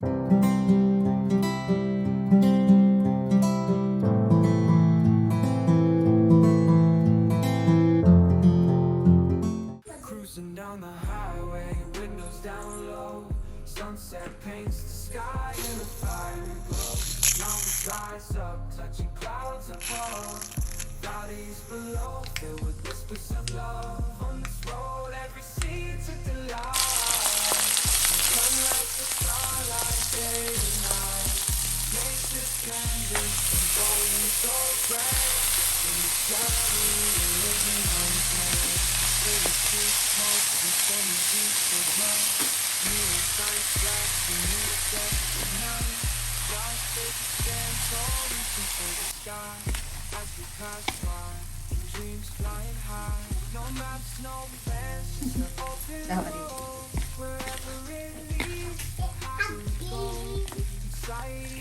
Cruising down the highway, windows down low. Sunset paints the sky in a fiery glow. Mountains rise up, touching clouds above. Valleys below, filled with whispers of love. On this road, every seed's a delight. Sunrise to starlight, day to night. Makes this canvas golden so bright. In the journey, we're living unplanned. In the street smoke, and some beats of love. New signs flash, and new steps at night. Dark faces stand tall, reaching for the sky. As we pass by, dreams flying high. No maps, no plans, just an open road. Wherever it leads, we'll go. Exciting.